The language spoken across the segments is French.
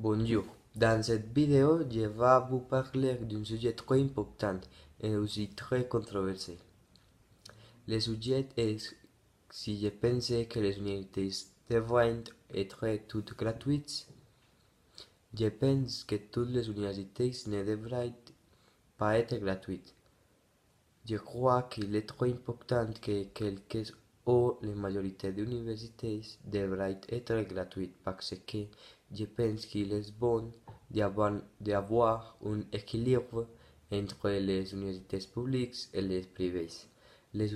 Bonjour, dans cette vidéo, je vais vous parler d'un sujet très important et aussi très controversé. Le sujet est si je pense que les universités devraient être toutes gratuites. Je pense que toutes les universités ne devraient pas être gratuites. Je crois qu'il est très important que quelques ou la majorité des universités devraient être gratuites parce que je pense qu'il est bon d'avoir un équilibre entre les universités publiques et les privées. Les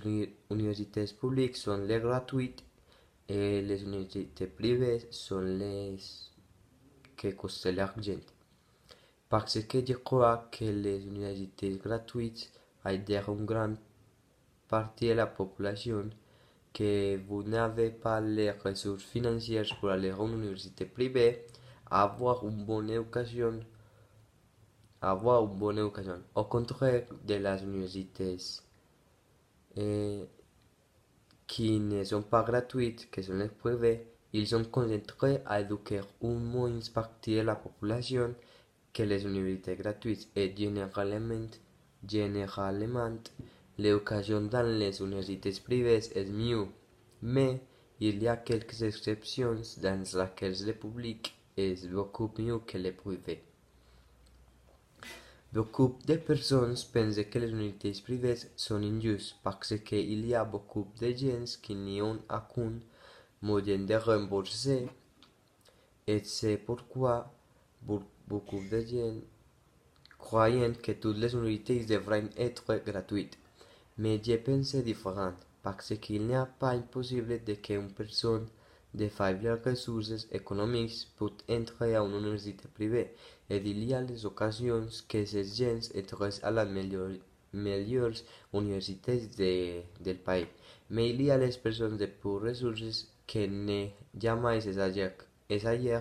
universités publiques sont les gratuites et les universités privées sont les que costent l'argent. Parce que je crois que les universités gratuites aident une grande partie de la population que vous n'avez pas les ressources financières pour aller à une université privée, avoir une bonne éducation, Au contraire de las universités qui ne sont pas gratuites, que sont les privées, ils sont concentrés à éduquer une moins partie de la population que les universités gratuites et généralement l'éducation dans les universités privées est mieux, mais il y a quelques exceptions dans lesquelles le public est beaucoup mieux que le privé. Beaucoup de personnes pensent que les universités privées sont injustes parce qu'il y a beaucoup de gens qui n'ont aucun moyen de rembourser et c'est pourquoi beaucoup de gens croient que toutes les universités devraient être gratuites. Mais je pense différent, parce qu'il n'est pas impossible de qu'une personne de faibles ressources économiques puisse entrer à une université privée, et il y a les occasions que ces gens entrent à las meilleures universités del pays. Mais il y a les personnes de peu ressources qui ne jamais essayent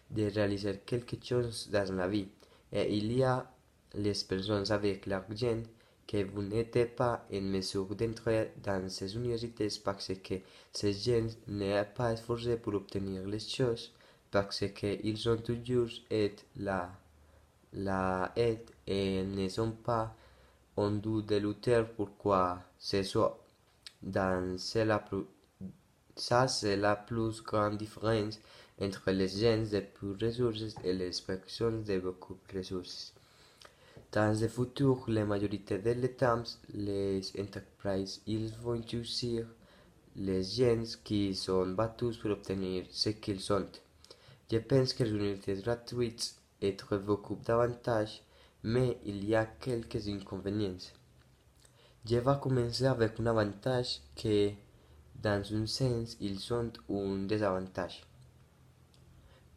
de réaliser quelque chose dans la vie, et il y a les personnes avec l'argent que vous n'êtes pas en mesure d'entrer dans ces universités parce que ces gens n'ont pas esforcé pour obtenir les choses, parce qu'ils ont toujours la aide et ne sont pas en dû de lutter pour quoi ce soit. Ça, c'est la plus grande différence entre les gens de peu ressources et les personnes de beaucoup de ressources. Dans le futur, la majorité des temps, les entreprises ils vont choisir les gens qui sont battus pour obtenir ce qu'ils sont. Je pense que les universités gratuites ont beaucoup d'avantages, mais il y a quelques inconvénients. Je vais commencer avec un avantage que, dans un sens, ils sont un désavantage.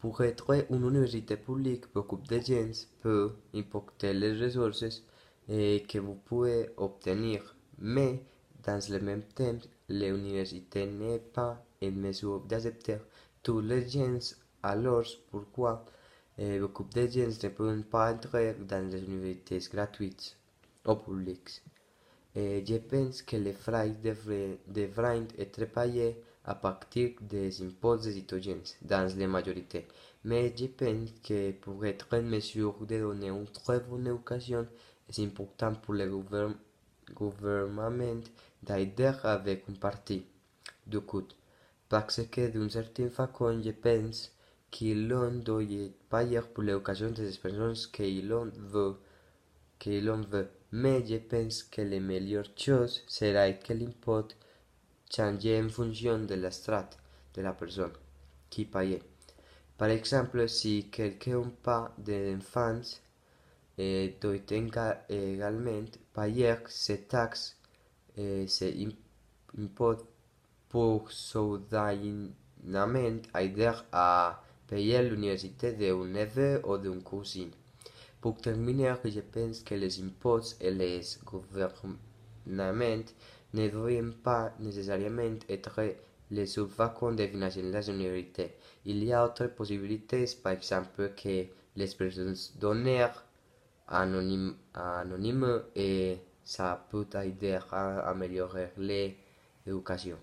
Pour être une université publique, beaucoup de gens peuvent importer les ressources que vous pouvez obtenir, mais dans le même temps, l'université n'est pas en mesure d'accepter tous les gens, alors pourquoi beaucoup de gens ne peuvent pas entrer dans les universités gratuites ou publiques. Je pense que les frais devraient être payés à partir des impôts des citoyens, dans la majorité. Mais je pense que pour être en mesure de donner une très bonne éducation, c'est important pour le gouvernement d'aider avec une partie du coût. Parce que d'une certaine façon, je pense qu'il doit payer pour l'éducation des personnes que l'on veut, mais je pense que la meilleure chose sera que l'impôt change en fonction de la strate de la personne qui paye. Par exemple, si quelqu'un n'a pas d'enfants, doit également payer ses taxes et ses impôts pour soudainement aider à payer l'université d'un neveu ou d'un cousin. Pour terminer, je pense que les impôts et les gouvernements ne doivent pas nécessairement être les seuls facteurs de financer les universités. Il y a d'autres possibilités, par exemple que les personnes donnent anonymes et ça peut aider à améliorer l'éducation.